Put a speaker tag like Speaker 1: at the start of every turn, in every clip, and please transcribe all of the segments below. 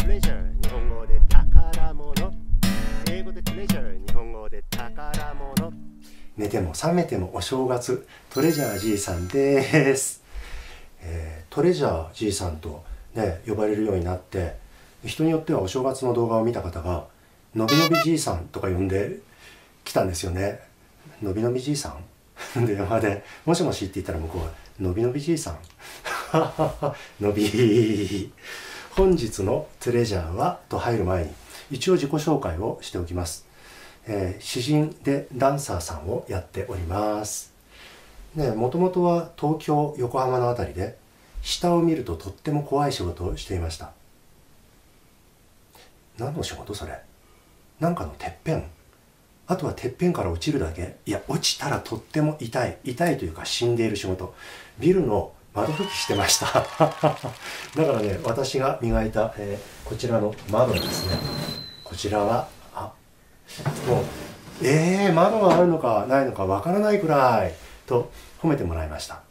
Speaker 1: トレジャー、日本語で宝物。英語でトレジャー、日本語で宝物。寝ても覚めてもお正月、トレジャーじいさんです。トレジャーじいさんとね、呼ばれるようになって、人によってはお正月の動画を見た方が、のびのびじいさんとか呼んできたんですよね。のびのびじいさん電話で、もしもしって言ったら向こうは、のびのびじいさんのび本日のトレジャーはと入る前に一応自己紹介をしておきます。詩人でダンサーさんをやっております。もともとは東京、横浜のあたりで下を見るととっても怖い仕事をしていました。何の仕事それ？なんかのてっぺん？あとはてっぺんから落ちるだけ？いや、落ちたらとっても痛いというか死んでいる仕事。ビルの窓拭きしてましただからね、私が磨いた、こちらの窓ですね。こちらはもう窓があるのかないのかわからないくらいと褒めてもらいました。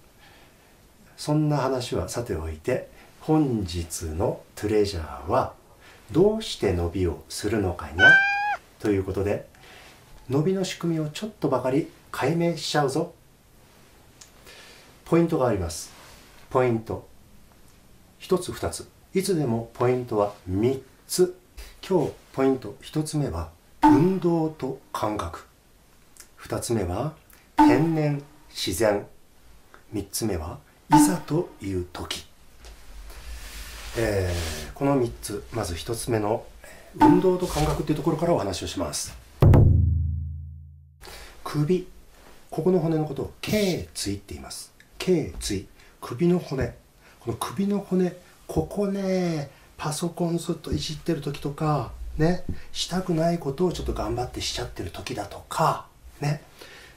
Speaker 1: そんな話はさておいて、本日のトレジャーはどうして伸びをするのかにゃということで、伸びの仕組みをちょっとばかり解明しちゃうぞ。ポイントがあります。ポイント1つ2つ、いつでもポイントは3つ。今日ポイント1つ目は運動と感覚、2つ目は天然自然、3つ目はいざという時。この3つ、まず1つ目の運動と感覚っていうところからお話をします。首、ここの骨のことを頸椎って言います。頸椎、首の骨。この首の骨、ここね、パソコンずっといじってる時とかね、したくないことをちょっと頑張ってしちゃってる時だとかね、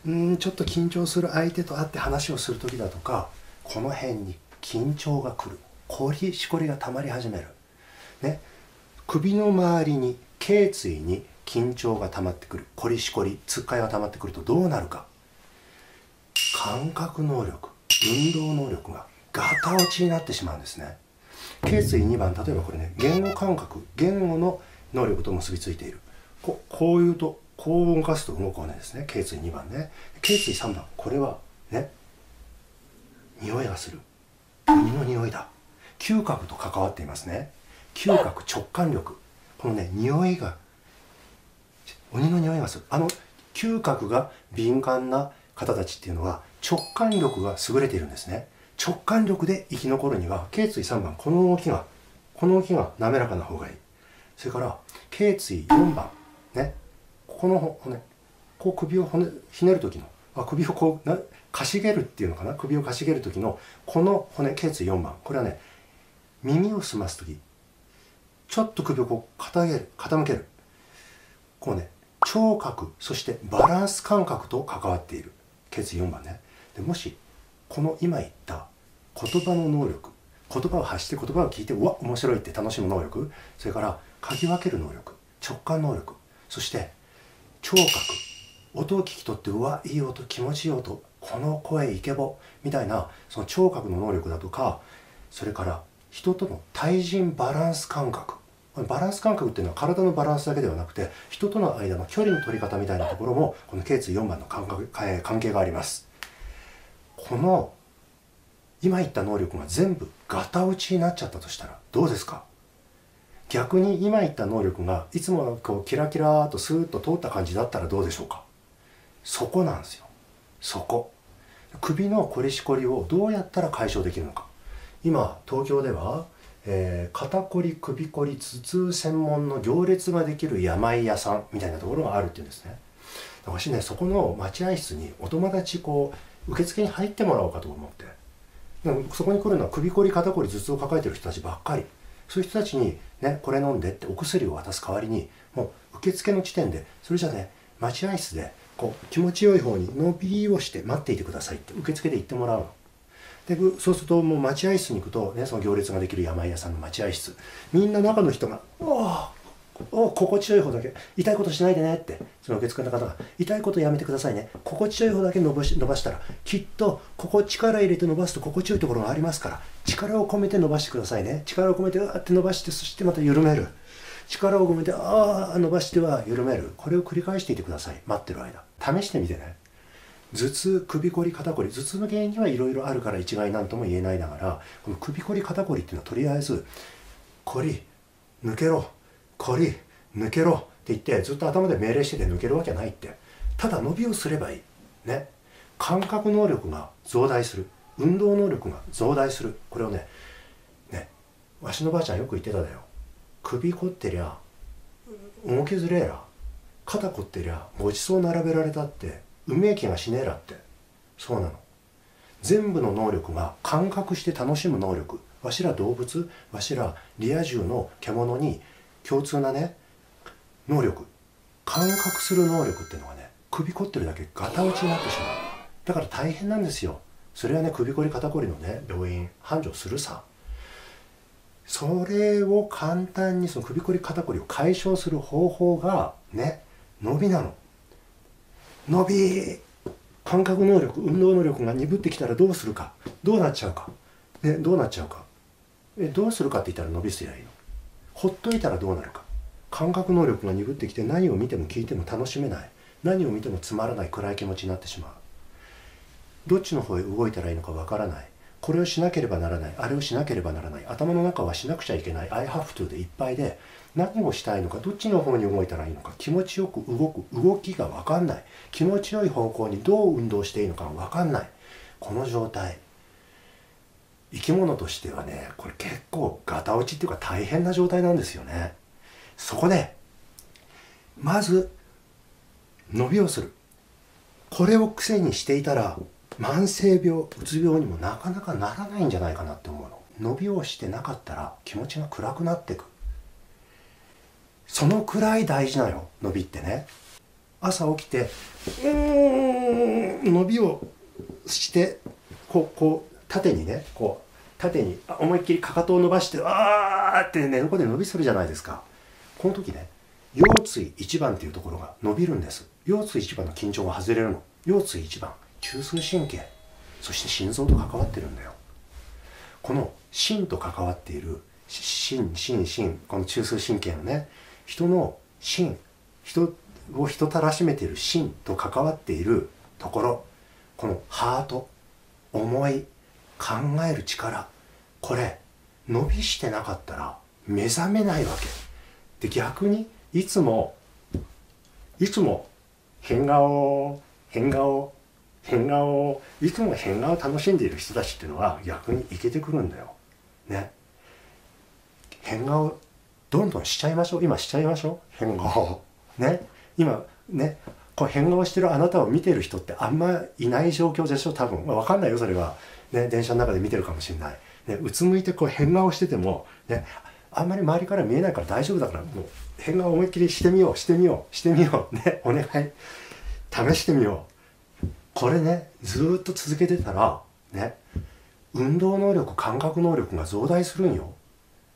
Speaker 1: ちょっと緊張する相手と会って話をする時だとか、この辺に緊張が来る、こりしこりがたまり始めるね。首の周りに頸椎に緊張が溜まってくる、こりしこり、つっかえが溜まってくるとどうなるか。感覚能力、運動能力がガタ落ちになってしまうんですね。頸椎2番、例えばこれね、言語感覚、言語の能力と結びついている。こういうと、こう動かすと動く骨ですね。頸椎2番ね。頸椎3番、これはね、匂いがする。鬼の匂いだ。嗅覚と関わっていますね。嗅覚、直感力。このね、匂いが、鬼の匂いがする。嗅覚が敏感な方たちっていうのは直感力が優れているんですね。直感力で生き残るには頸椎3番、この動きが滑らかな方がいい。それから頸椎4番ね、ここの骨、こう首をひねる時の首をこうかしげるっていうのかな、首をかしげる時のこの骨、頸椎4番、これはね、耳を澄ます時ちょっと首をこう傾ける、こうね、聴覚、そしてバランス感覚と関わっている頸椎4番ね。でもしこの今言った言葉の能力、言葉を発して言葉を聞いてうわ面白いって楽しむ能力、それから嗅ぎ分ける能力、直感能力、そして聴覚、音を聞き取ってうわいい音、気持ちいい音、この声イケボみたいな、その聴覚の能力だとか、それから人との対人バランス感覚。バランス感覚っていうのは体のバランスだけではなくて、人との間の距離の取り方みたいなところもこの頸椎4番の関係があります。この今言った能力が全部ガタ落ちになっちゃったとしたらどうですか？逆に今言った能力がいつもはこうキラキラーとスーッと通った感じだったらどうでしょうか？そこなんですよ。そこ。首のこりしこりをどうやったら解消できるのか。今東京では肩こり、首こり、頭痛専門の行列ができる病屋さんみたいなところがあるっていうんですね。私ね、そこの待合室にお友達受付に入ってもらおうかと思って、そこに来るのは首こり、肩こり、頭痛を抱えてる人たちばっかり。そういう人たちにね、これ飲んでってお薬を渡す代わりに、もう受付の時点で、それじゃね、待合室で気持ちよい方に伸びをして待っていてくださいって受付で言ってもらうの。でそうするともう待合室に行くとね、その行列ができる病屋さんの待合室、みんな中の人が「おおを心地よい方だけ、痛いことしないでねって、その受付の方が、痛いことやめてくださいね、心地よい方だけ伸ばしたら、きっとここ力入れて伸ばすと心地よいところがありますから、力を込めて伸ばしてくださいね。力を込めてって伸ばして、そしてまた緩める。力を込めて伸ばしては緩める。これを繰り返していてください。待ってる間試してみてね。頭痛、首こり、肩こり、頭痛の原因にはいろいろあるから一概なんとも言えないながら、この首こり、肩こりっていうのはとりあえずこり抜けろ、こり抜けろって言ってずっと頭で命令してて抜けるわけないって。ただ伸びをすればいいね。感覚能力が増大する、運動能力が増大する。これをねわしのばあちゃんよく言ってただよ。首凝ってりゃ動きづれえら、肩凝ってりゃごちそう並べられたってうめえ気がしねえらって。そうなの。全部の能力が感覚して楽しむ能力。わしら動物、わしらリア充の獣に共通なね能力、感覚する能力っていうのがね、首凝ってるだけガタ落ちになってしまう。だから大変なんですよ。それはね、首こり肩こりのね病院繁盛するさ。それを簡単にその首こり肩こりを解消する方法がね、伸びなの。伸び、感覚能力、運動能力が鈍ってきたらどうするか、どうなっちゃうか、ね、どうなっちゃうか、どうするかって言ったら伸びすりゃいいの。ほっといたらどうなるか。感覚能力が鈍ってきて何を見ても聞いても楽しめない、何を見てもつまらない暗い気持ちになってしまう。どっちの方へ動いたらいいのかわからない。これをしなければならない、あれをしなければならない、頭の中はしなくちゃいけない I have to でいっぱいで、何をしたいのか、どっちの方に動いたらいいのか、気持ちよく動きが分かんない、気持ちよい方向にどう運動していいのか分かんない、この状態、生き物としてはね、これ結構ガタ落ちっていうか大変な状態なんですよね。そこでまず伸びをする。これを癖にしていたら慢性病、うつ病にもなかなかならないんじゃないかなって思うの。伸びをしてなかったら気持ちが暗くなっていく。そのくらい大事なよ、伸びってね。朝起きて伸びをしてこう縦にね、こう縦に思いっきりかかとを伸ばしてってね、横で伸びするじゃないですか。この時ね、腰椎一番っていうところが伸びるんです。腰椎一番の緊張が外れるの。腰椎一番、中枢神経、そして心臓と関わってるんだよ。この心と関わっている心、この中枢神経のね、人の心、人を人たらしめている心と関わっているところ、このハート、思い、考える力、これ伸びしてなかったら目覚めないわけで、逆にいつも変顔、いつも変顔を楽しんでいる人たちっていうのは逆にイケてくるんだよ。ね。変顔どんどんしちゃいましょう。今しちゃいましょう。変顔。ね。今ね、こう変顔してるあなたを見てる人ってあんまいない状況でしょ、多分。わかんないよ、それは。ね、電車の中で見てるかもしれない。ね、うつむいてこう変顔してても、ね、あんまり周りから見えないから大丈夫だから、もう変顔思いっきりしてみよう。ね、お願い。試してみよう。これね、ずーっと続けてたら、ね、運動能力、感覚能力が増大するんよ。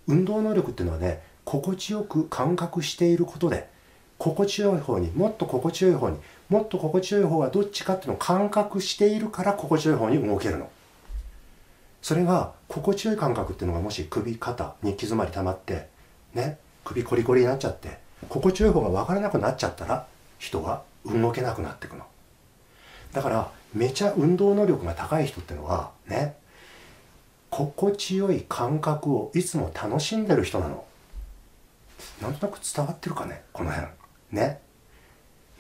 Speaker 1: 運動能力っていうのはね、心地よく感覚していることで、心地よい方に、もっと心地よい方に、もっと心地よい方はどっちかっていうのを感覚しているから心地よい方に動けるの。それが心地よい感覚っていうのがもし首、肩に行き詰まり溜まって、ね、首コリコリになっちゃって、心地よい方が分からなくなっちゃったら、人が動けなくなっていくの。だからめちゃ運動能力が高い人ってのはね、心地よい感覚をいつも楽しんでる人なの。なんとなく伝わってるかね、この辺ね。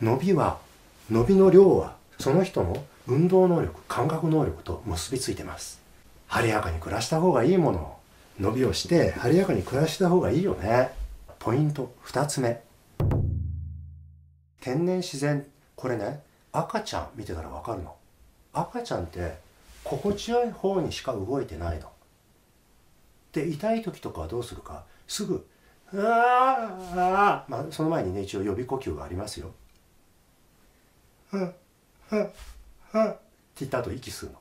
Speaker 1: 伸びの量はその人の運動能力、感覚能力と結びついてます。晴れやかに暮らした方がいいもの、伸びをして晴れやかに暮らした方がいいよね。ポイント2つ目、天然自然。これね、赤ちゃん見てたら分かるの。赤ちゃんって心地よい方にしか動いてないの。で、痛い時とかはどうするか、すぐまあその前にね、一応予備呼吸がありますよ。って言った後息吸うの。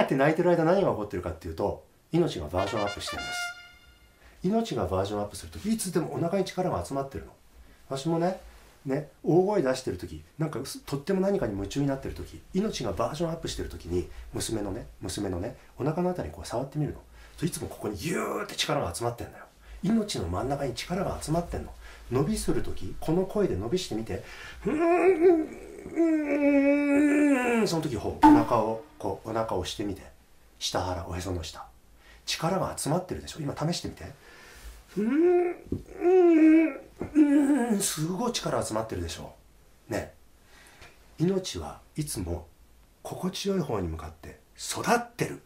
Speaker 1: って泣いてる間何が起こってるかっていうと、命がバージョンアップしてるんです。命がバージョンアップするときいつでもお腹に力が集まってるの。私もね大声出してる時、なんかとっても何かに夢中になってる時、命がバージョンアップしてる時に娘のねお腹のあたりにこう触ってみるの。いつもここにギューって力が集まってんだよ。命の真ん中に力が集まってんの。伸びする時、この声で伸びしてみて、その時お腹を押してみて、下腹、おへその下、力が集まってるでしょ。今試してみて。すごい力集まってるでしょね。命はいつも心地よい方に向かって育ってる。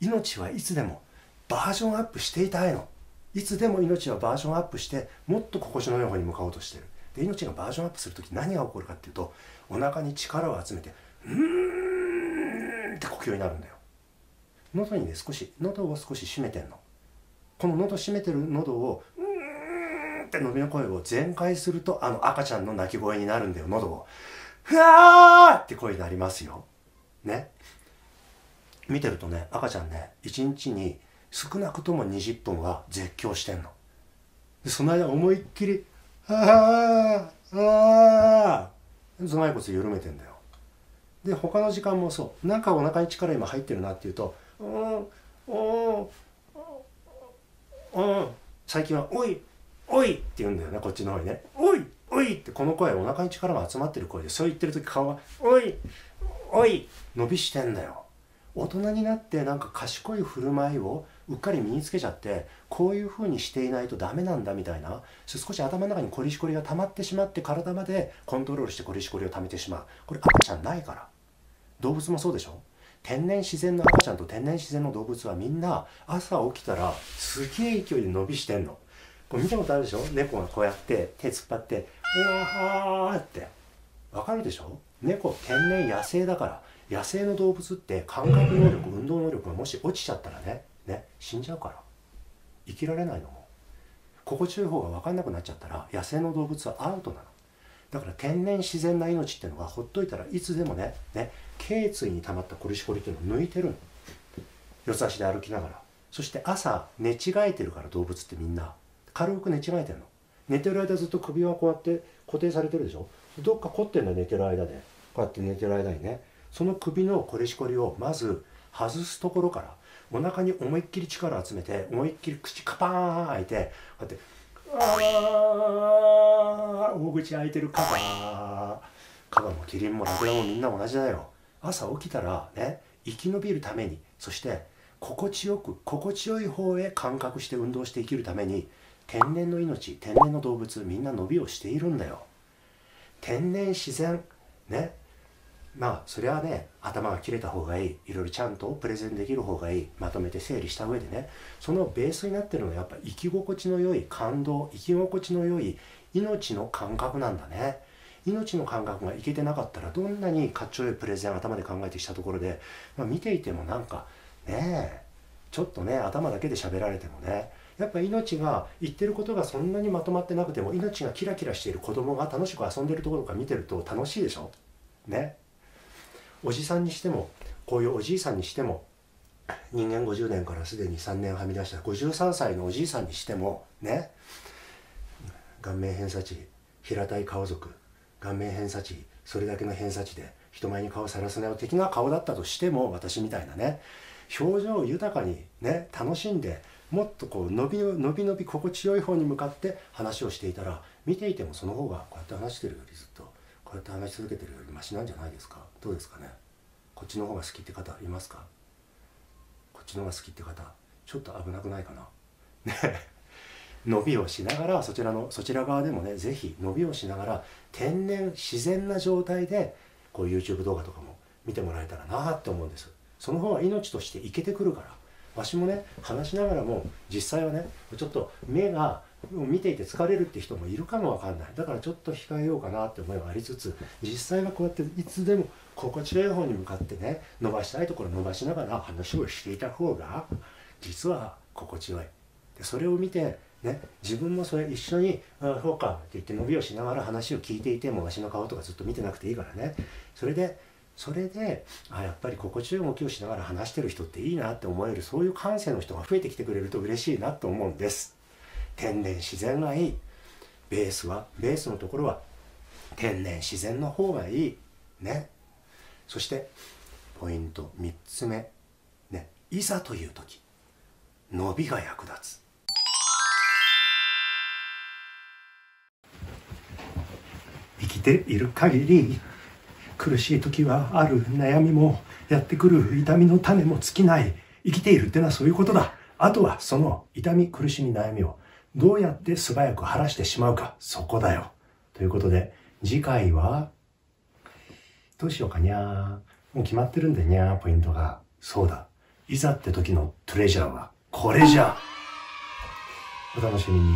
Speaker 1: 命はいつでもバージョンアップしていたいの。いつでも命はバージョンアップしてもっと心地の良い方に向かおうとしてる。で、命がバージョンアップするとき何が起こるかっていうと、お腹に力を集めてって呼吸になるんだよ。喉にね喉を少し締めてんの。この喉締めてる喉をって伸びの声を全開すると、赤ちゃんの泣き声になるんだよ。喉をふわーって声になりますよね。見てるとね、赤ちゃんね、1日に少なくとも20分は絶叫してんの。でその間思いっきり頭蓋骨緩めてんだよ。で他の時間もそう、なんかお腹に力今入ってるなっていうと、最近はおいおいって言うんだよね、こっちの方にね。おいおいって、この声、お腹に力が集まってる声で、そう言ってる時顔はおいおい伸びしてんだよ。大人になってなんか賢い振る舞いをうっかり身につけちゃって、こういう風にしていないとダメなんだみたいな、少し頭の中にコリシコリが溜まってしまって、体までコントロールしてコリシコリを溜めてしまう。これ赤ちゃんないから。動物もそうでしょ。天然自然の赤ちゃんと天然自然の動物はみんな朝起きたらすげえ勢いで伸びしてんの。これ見たことあるでしょ。猫がこうやって手突っ張ってうわーってわかるでしょ。猫天然野生だから。野生の動物って感覚能力、運動能力がもし落ちちゃったらね死んじゃうから。生きられないのも。心地よい方が分かんなくなっちゃったら野生の動物はアウトなの。だから天然自然な命っていうのはほっといたらいつでも頸椎に溜まったコリシコリっていうのを抜いてるの。四つ足で歩きながら。そして朝寝違えてるから、動物ってみんな軽く寝違えてるの。寝てる間ずっと首はこうやって固定されてるでしょ。どっか凝ってんだよ、寝てる間で。こうやって寝てる間にね、その首のコリシコリをまず外すところから、お腹に思いっきり力を集めて、思いっきり口カパーン開いて、こうやって大口開いてるカバもキリンもラクダもみんな同じだよ。朝起きたら生き延びるために、そして心地よい方へ感覚して運動して生きるために、天然の命、天然の動物みんな伸びをしているんだよ。天然自然それは頭が切れた方がいい、いろいろちゃんとプレゼンできる方がいい、まとめて整理した上でそのベースになってるのはやっぱ生き心地の良い感動、生き心地の良い命の感覚なんだね。命の感覚がいけてなかったら、どんなにかっちょよいプレゼン頭で考えてきたところで、見ていてもなんかちょっと頭だけで喋られてもやっぱ命が言ってることがそんなにまとまってなくても、命がキラキラしている子供が楽しく遊んでるところとか見てると楽しいでしょおじさんにしても、こういうおじいさんにしても、人間50年からすでに3年はみ出した53歳のおじいさんにしても顔面偏差値平たい顔族、顔面偏差値それだけの偏差値で人前に顔さらすなよ的な顔だったとしても、私みたいな表情豊かに楽しんで、もっとこう伸び心地よい方に向かって話をしていたら、見ていてもその方がこうやって話してるよりずっとこうやって話し続けてるよりマシなんじゃないですか。どうですかね。こっちの方が好きって方いますか。こっちの方が好きって方ちょっと危なくないかな伸びをしながら、そちら側でもぜひ伸びをしながら天然自然な状態でこう YouTube 動画とかも見てもらえたらなって思うんです。その方が命としていけてくるから。わしも話しながらも実際はちょっと目が見ていて疲れるって人もいるかもわかんない。だからちょっと控えようかなって思いはありつつ、実際はこうやっていつでも心地よい方に向かって伸ばしたいところ伸ばしながら話をしていた方が実は心地よい。でそれを見て自分もそれ一緒に「ああそうか」って言って伸びをしながら話を聞いていても、わしの顔とかずっと見てなくていいからそれでそれでやっぱり心地よい動きをしながら話してる人っていいなって思える、そういう感性の人が増えてきてくれると嬉しいなと思うんです。天然自然がいい。ベースのところは天然自然の方がいいね。そしてポイント3つ目ね、いざという時伸びが役立つ。生きている限り苦しい時はある、悩みもやってくる、痛みの種も尽きない。生きているってのはそういうことだ。あとはその痛み、苦しみ、悩みをどうやって素早く晴らしてしまうか、そこだよ。ということで次回はどうしようかにゃー。もう決まってるんでにゃー、ポイントが。そうだ、いざって時のトレジャーはこれじゃ。お楽しみに。